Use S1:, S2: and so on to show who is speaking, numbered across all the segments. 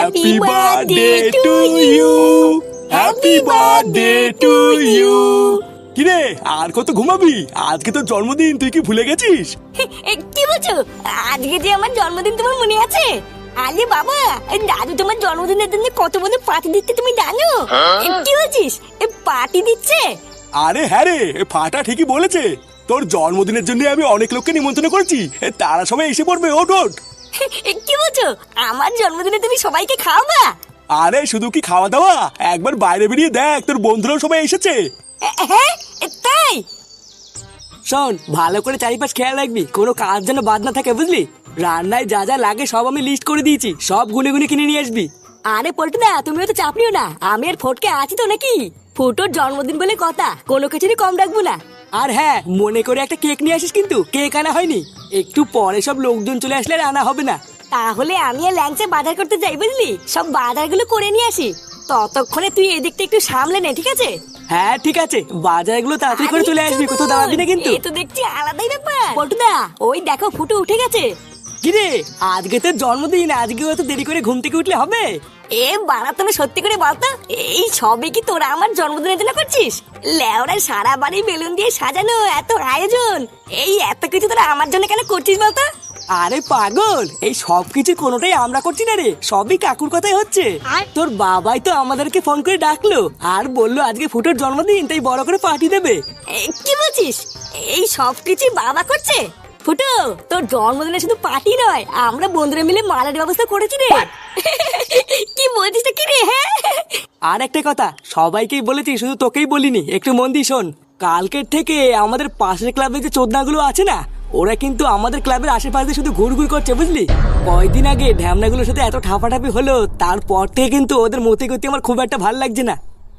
S1: Happy birthday to you, happy birthday to you. কিরে আর কত ঘুমাবি? আজকে তো জন্মদিন, তুই কি ভুলে গেছিস?
S2: কি বলছো? আজকে যে আমার জন্মদিন তোমার মনে আছে? আরে বাবা, দাদু তোমার জন্মদিনের জন্য কত বড় পার্টি দিচ্ছে তুমি জানো? কি বলছিস, পার্টি দিচ্ছে?
S1: আরে হ্যাঁ রে, ফাটা ঠিকই বলেছে। তোর জন্মদিনের জন্য আমি অনেক লোককে নিমন্ত্রণ করেছি, তারা সবাই এসে পড়বে। ওঠ ওঠ।
S2: কি বলছো, আমার জন্মদিনে তুমি সবাইকে খাওয়াবা?
S1: আরে শুধু কি খাওয়া দাওয়া, একবার বাইরে বেরিয়ে দেখ, তোর বন্ধুরাও সবাই এসেছে।
S2: হ্যাঁ তাই?
S3: শোন, ভালো করে চারিপাশ খেয়াল রাখবি, কোনো কাজ যেন বাদ না থাকে, বুঝলি? রান্নায় যা যা লাগে সব আমি লিস্ট করে দিয়েছি, সব গুনে গুনে কিনে নিয়ে আসবি।
S2: আরে পল্টুদা, তুমিও তো চাপ নিও না, আমি আর ফটকে আছি তো নাকি। ফুটোর জন্মদিন বলে কথা, কোনো কিছুরই কম রাখবো না।
S3: আর হ্যাঁ, মনে করে একটা কেক নিয়ে আসিস, কিন্তু কেক আনা হয়নি। একটু পরে সব লোকজন চলে আসলে আর আনা হবে না।
S2: তাহলে আমি আর ল্যাংচা বাজার করতে যাই, বুঝলি? সব বাজারগুলো করে নিয়ে আসি, ততক্ষণে তুই এদিকটা একটু সামলে নে, ঠিক আছে?
S3: হ্যাঁ ঠিক আছে, বাজারগুলো তাড়াতাড়ি করে চলে আসবি, কোথাও দাঁড়াবি না কিন্তু।
S2: এ তো দেখছি আলাদাই ব্যাপার। পল্টুদা, ওই দেখো ফুটো উঠে গেছে।
S3: কিরে, আজকে তোর জন্মদিন, আজকে অত দেরি করে ঘুম থেকে উঠলে হবে?
S2: এ বাড়া, তুমি সত্যি করে বলতো, এই সবই কি তোরা আমার জন্মদিনের জন্য করছিস? লেওড়ায় সারা বাড়ি বেলুন দিয়ে সাজানো, এত আয়োজন, এই এত কিছু তোরা আমার জন্য কেন করছিস বলতো?
S3: আরে পাগল, এই সব কিছু কোনোটাই আমরা করছি না রে, সবই কাকুর কথাই হচ্ছে। তোর বাবাই তো আমাদেরকে ফোন করে ডাকলো আর বললো আজকে ফুটোর জন্মদিন, তাই বড় করে পার্টি দেবে।
S2: কি বলছিস, এই সব কিছু বাবা করছে? ফুটো, তোর জন্মদিনে শুধু পার্টি নয়, আমরা বন্ধুরা মিলে মালের ব্যবস্থা করেছি রে। কি বলছিস কি রে? হ্যাঁ,
S3: আর একটা কথা, সবাইকেই বলেছি, শুধু তোকেই বলিনি, একটু মন দিয়ে শোন। কালকের থেকে আমাদের পাশের ক্লাবে যে চোদনাগুলো আছে না, ওরা কিন্তু আমাদের ক্লাবের আশেপাশে শুধু ঘুরঘুর করছে, বুঝলি? কয়দিন আগে ঢ্যামনাগুলোর সাথে এত ঠাপাঠাপি হলো, তারপর থেকে কিন্তু ওদের মতে করতে আমার খুব একটা ভালো লাগছে না।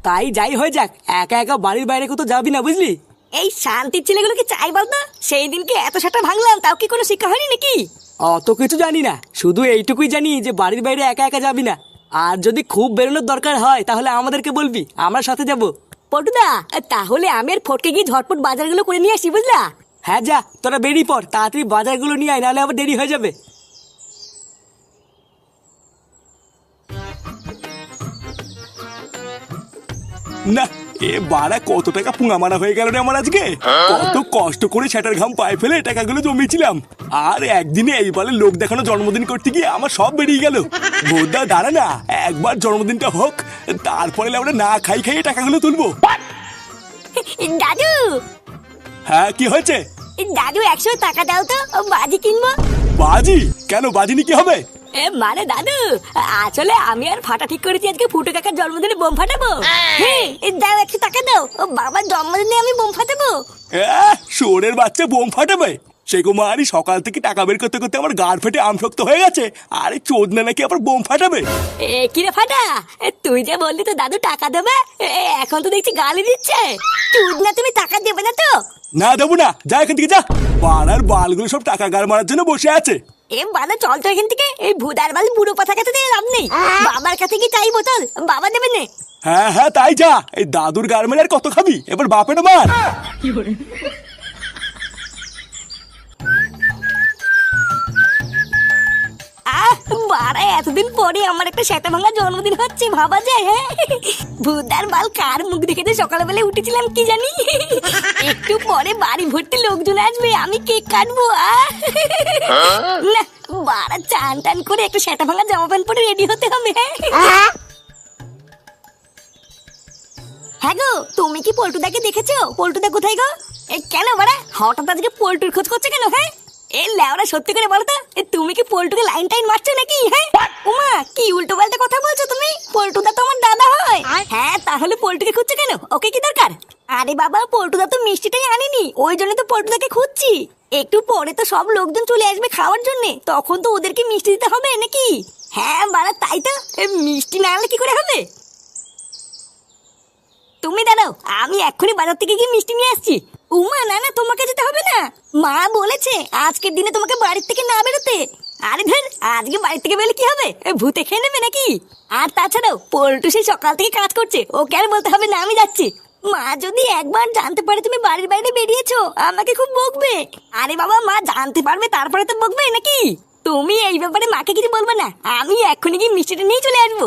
S3: তাই যাই হয়ে যাক, একা একা বাড়ির বাইরে কোথাও যাবি না, বুঝলি?
S2: এই শান্তির ছেলেগুলো কি চাই বলতো? সেই দিনকে এত সাটা ভাঙলাম, তাও কি কোনো শিক্ষা হয়নি নাকি?
S3: অত কিছু জানি না, শুধু এইটুকুই জানি যে বাড়ির বাইরে একা একা যাবি না, আর যদি খুব বেরোনোর দরকার হয় তাহলে আমাদেরকে বলবি, আমরা সাথে যাব।
S2: পটুদা, তাহলে আমি আর ফটকে গিয়ে ঝটপট বাজারগুলো করে নিয়ে আসি, বুঝলা?
S3: হ্যাঁ যা, তোরা বেরিয়ে পড়, তাড়াতাড়ি বাজারগুলো নিয়ে আয়, নাহলে আবার দেরি হয়ে যাবে।
S1: না, এ বাড়া কত টাকা পুঙা মারা হয়ে গেল রে আমার আজকে। কত কষ্ট করে সেটার ঘাম পায়ে ফেলে টাকাগুলো জমিয়েছিলাম, আর একদিনে এইবারে লোক দেখানো জন্মদিন করতে গিয়ে আমার সব বেরিয়ে গেল। বোধা দাঁড়া না, একবার জন্মদিনটা হোক, তারপরে আমরা না খাই খাইয়ে টাকাগুলো তুলবো।
S2: দাদু,
S1: হ্যাঁ কি হয়েছে?
S2: দাদু 100 টাকা দাও তো, বাজি কিনবো।
S1: বাজি? কেন বাজি নি কি হবে?
S2: মানে দাদু, আসলে আমি আর ফাটা ঠিক করেছি আজকে ফুটো কাকার জন্মদিনে বোম ফাটাবো। হ্যাঁ, দাও 100 টাকা দাও, বাবার জন্মদিনে আমি বোম ফাটাবো।
S1: শোরের বাচ্চা বোম ফাটাবে? সে কুমারী সকাল থেকে টাকা বের করতে করতে আমার গাড় ফেটে আমশক্ত হয়ে গেছে, আরে চোদনা নাকি আবার বোম ফাটাবে?
S2: কি রে ফাটা, তুই যে বললি তো দাদু টাকা দেবে, এখন তো দেখছি গালি দিচ্ছে। চোদনা, তুমি টাকা দেবে না তো?
S1: না দেবো না, যা এখান থেকে যা। পাড়ার বালগুলো সব টাকা গাড় মারার জন্য বসে আছে।
S2: বাবা চল তো এখান থেকে, এই ভুদার বাল বুড়ো পাতা কাছে দিয়ে লাভ নেই। বাবার কাছে কি চাই বোতল, বাবা দেবে না?
S1: হ্যাঁ হ্যাঁ তাই যা, এই দাদুর গাড় মেরে আর কত খাবি, এবার বাপের মার।
S2: বাড়া, এতদিন পরে আমার একটা সেটা ভাঙা জন্মদিন হচ্ছে, ভাবা যায়? হ্যাঁ, ভুদার বাল কার মুখ দেখে তো সকালবেলা উঠেছিলাম কি জানি। একটু পরে বাড়ি ভর্তি লোকজন আসবে, আমি কেক কাটবো। না, বাড়া চান টান করে একটা সেটা ভাঙা জামা প্যান্ট পরে রেডি হতে হবে। হ্যাঁ গো, তুমি কি পল্টুদাকে দেখেছো? পল্টুদা কোথায় গো? কেন বাড়া হঠাৎ আজকে পল্টুর খোঁজ করছে কেন? হ্যাঁ, এই লেওরা সত্যি করে বলো তো, তুমি কি পল্টুকে লাইন টাইন মারছো নাকি? হ্যাঁ, উমা কি উল্টো পাল্টা কথা বলছো তুমি? পল্টুদা তো আমার দাদা হয়। হ্যাঁ, তাহলে পল্টুকে খুঁজছো কেন? ওকে কি দরকার? আরে বাবা, পল্টুদা তো মিষ্টিটাই আনেনি, ওই জন্য তো পল্টুদাকে খুঁজছি। একটু পরে তো সব লোকজন চলে আসবে খাওয়ার জন্য, তখন তো ওদেরকে মিষ্টি দিতে হবে নাকি? হ্যাঁ বাড়া, তাই তো, মিষ্টি না আনলে কি করে হবে? তুমি দাঁড়াও, আমি এক্ষুনি বাজার থেকে গিয়ে মিষ্টি নিয়ে আসছি। উমা না না, তোমাকে যেতে হবে না, মা বলেছে আজকের দিনে তোমাকে বাড়ির থেকে না বেরোতে। আরে ধর, আজকে বাড়ির থেকে বেরোলে কি হবে, ভূতে খেয়ে নেবে নাকি? আর তাছাড়াও পল্টু সেই সকাল থেকে কাজ করছে, ওকে আর বলতে হবে না আমি যাচ্ছি। মা যদি একবার জানতে পারে তুমি বাড়ির বাইরে বেরিয়েছো, আমাকে খুব বকবে। আরে বাবা, মা জানতে পারবে তারপরে তো বকবে নাকি? তুমি এই ব্যাপারে মাকে কিছু বলবে না, আমি এক্ষুনি গিয়ে মিষ্টিটা নিয়ে চলে আসবো।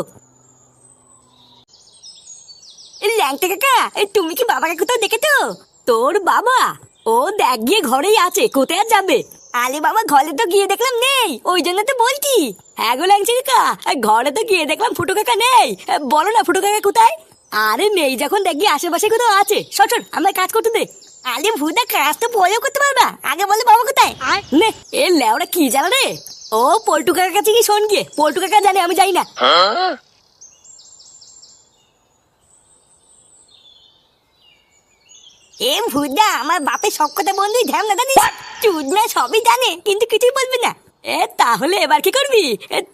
S2: ল্যাংটা কাকা, তুমি কি বাবাকে কোথাও দেখেছো? তোর বাবা ও দেখ গিয়ে ঘরেই আছে, কোথায় আর যাবে? আরে বাবা, ঘরে তো গিয়ে দেখলাম নেই, ওই জন্য তো বলছি। হ্যাঁ গো ল্যাংচা কাকা, ঘরে তো গিয়ে দেখলাম ফুটো কাকা নেই। বলো না ফুটো কাকা কোথায়? আরে নেই যখন দেখি আশেপাশে কোথাও আছে। সর আমার কাজ করতে দে। আরে ভুদা, কাজ তো পরেও করতে পারবা, আগে বলে বাবা কোথায়? নে এ লেওরা কি জানা রে? ও পল্টু কাকার কাছে কি শোন গিয়ে, পল্টু কাকা জানে আমি যাই না। এ ভুদা, আমার বাপের সব কথা বন্ধুই ধ্যান না জানিস, চুদনা সবই জানে কিন্তু কিছুই বলবে না। তাহলে এবার কি করবি?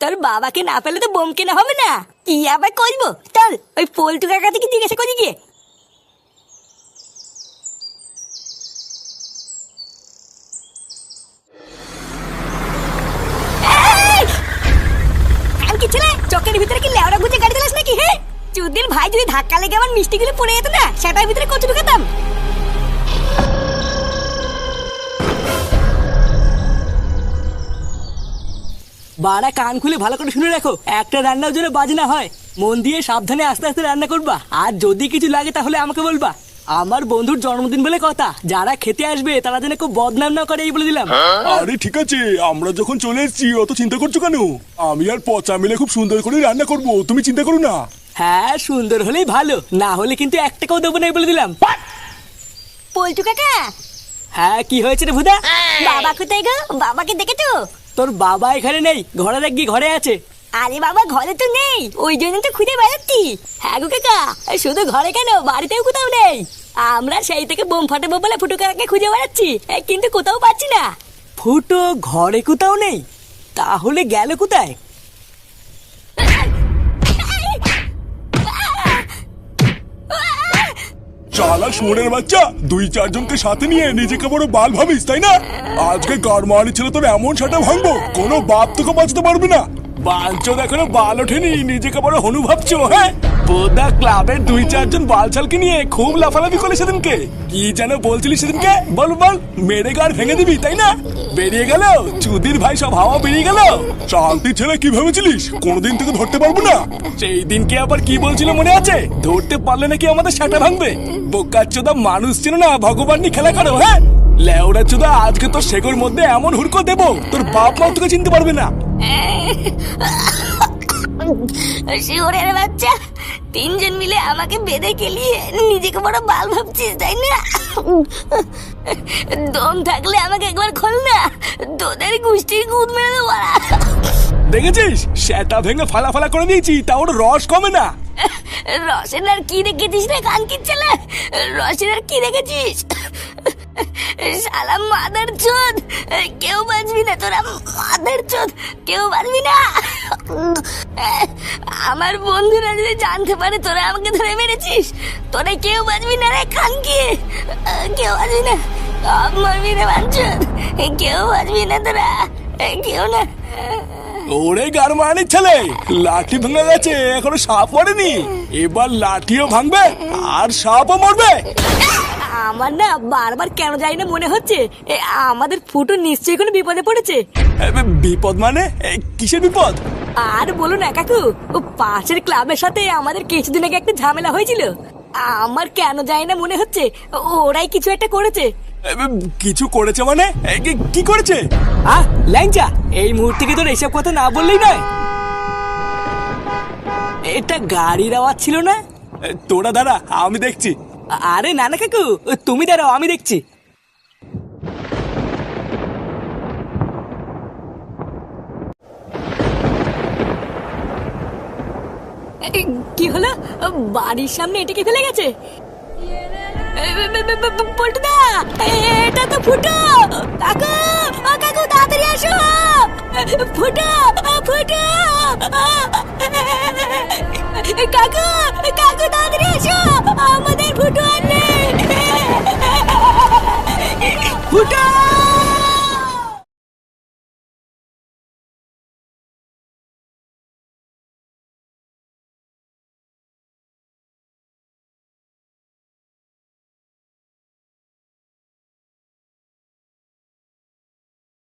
S2: তোর বাবাকে না পেলে তো বোম কেনা হবে না। কি আবার করবো, চল ওই পল্টু কাকা থেকে জিজ্ঞাসা করি গিয়ে। কি ছেলে, চকের ভিতরে কি লেওড়া গুজে গাড়ি চালাস নাকি? হ্যাঁ, চুদির ভাই যদি ধাক্কা লেগে আমার মিষ্টিগুলো পড়ে যেত না, সেটার ভিতরে কচু ঢুকাতাম।
S3: বাড়া কান খুলে ভালো করে শুনে রাখো, একটা রান্নার জন্য বাজে না হয়। মন দিয়ে সাবধানে আস্তে আস্তে রান্না করবা, আর যদি কিছু লাগে তাহলে আমাকে বলবা। আমার বন্ধুর জন্মদিন বলে কথা, যারা খেতে আসবে তারা যেন খুব বদনাম না করে, এই বলে দিলাম।
S1: আরে ঠিক আছে, আমরা যখন চলে এসেছি অত চিন্তা করছো কেন? আমি আর পচা মিলে খুব সুন্দর করে রান্না করব, তুমি চিন্তা করো না।
S3: হ্যাঁ, সুন্দর হলেই ভালো, না হলে কিন্তু এক টাকাও দেবো না, এই বলে দিলাম।
S2: পল্টু কাকা।
S3: হ্যাঁ, কি হয়েছে রে ভুদা?
S2: বাবা কোথায় গো? বাবাকে দেখেছো?
S3: তোর বাবা এখানে নেই, ঘরে দেখ গিয়ে ঘরে আছে।
S2: আরে বাবা, ঘরে তো নেই, ওই জন্য তো খুঁজে বেড়াচ্ছি। হ্যাঁ গো কাকা, শুধু ঘরে কেন, বাড়িতেও কোথাও নেই। আমরা সেই থেকে বোম ফাটাবো বলে ফুটো কাকাকে খুঁজে বেড়াচ্ছি, কিন্তু কোথাও পাচ্ছি না।
S3: ফুটো ঘরে কোথাও নেই, তাহলে গেল কোথায়?
S1: চালা শুয়োরের বাচ্চা, 2-4 জনকে সাথে নিয়ে নিজেকে বড় বাল ভাবিস, তাই না? আজকে গাড়মানি ছিল তোর এমন সাটা ভাঙবো, কোনো বাপ তোকে বাঁচতে পারবে না। বাঞ্চো এখনো বাল ওঠেনি, নিজেকে বড় হনু ভাবছো? হ্যাঁ, বোদা ক্লাবের 2-4 জন বালছালকে নিয়ে খুব লাফালাফি করে সেদিনকে। কি যেন বলছিলি সেদিনকে? বল বল, মেরে গাড় ভেঙে দিবি, তাই না? বেরিয়ে গেল চুদির ভাই, সব হাওয়া বেরিয়ে গেল। শান্তি ছেলে কি ভেবেছিলিস কোনদিন থেকে ধরতে পারবো না? সেই দিনকে আবার কি বলছিল মনে আছে? ধরতে পারলে নাকি আমাদের সাটা ভাঙবে। বোকাচ্চোদা, মানুষ ছিল না ভগবান নিয়ে খেলা করো। হ্যাঁ লেওড়া চোদা, আজকে তোর শেকর মধ্যে এমন হুড়কো দেবো তোর বাপ মাও তোকে চিনতে পারবে না।
S2: শিওরের বাচ্চা, 3 জন মিলে আমাকে বেঁধে গেলিয়ে নিজেকে বড় বাল ভাবছিস, তাই না? দম থাকলে আমাকে একবার খোল না, তোদের গুষ্টির গুদ মেরে দেবো।
S1: দেখেছিস, সেটা ভেঙে ফালা ফালা করে দিয়েছি, তা ওর রস কমে না।
S2: রসের আর কি দেখেছিস রে কানকির ছেলে? রসের আর কি দেখেছিস? শালা মাদার চোদ, কেউ বাঁচবি না তোরা, মাদার চোদ, কেউ বাঁচবি না। আমার বন্ধুরা যদি জানতে পারে তোরা আমাকে ধরে মেরেছিস, তোরা কেউ বাঁচবি না রে খানকি, কেউ বাঁচবি না। মরবি না বাঞ্চোদ, কেউ বাঁচবি না তোরা, কেউ না।
S1: ওরে গারমানির ছেলে, লাঠি ভেঙে গেছে, এখনো সাপ মরেনি। এবার লাঠিও ভাঙবে আর সাপও মরবে।
S2: আমার না বারবার কেন জানি না মনে হচ্ছে আমাদের ফুটো নিশ্চয়ই কোনো বিপদে পড়েছে।
S1: বিপদ মানে? কিসের বিপদ?
S2: আর বলো না কাকু, ও পাশের ক্লাবের সাথে আমাদের কিছুদিন আগে একটা ঝামেলা হয়েছিল। আমার কেন জানি না মনে হচ্ছে ওরাই কিছু একটা করেছে।
S1: কিছু করেছে মানে? কি করেছে?
S3: ল্যাংচা, এই মুহূর্তে কি তোর এইসব কথা না বললেই নয়। এটা গাড়ির আওয়াজ ছিল না?
S1: তোরা দাঁড়া, আমি দেখছি।
S3: আরে না না কাকু, তুমি দাঁড়াও, আমি দেখছি।
S2: কি হলো? বাড়ির সামনে এটাকে ফেলে গেছে? পল্টুদা, এটা তো ফুটো। কাকু, কাকু তাড়াতাড়ি আসো, ফুটো, ফুটো, কাকু,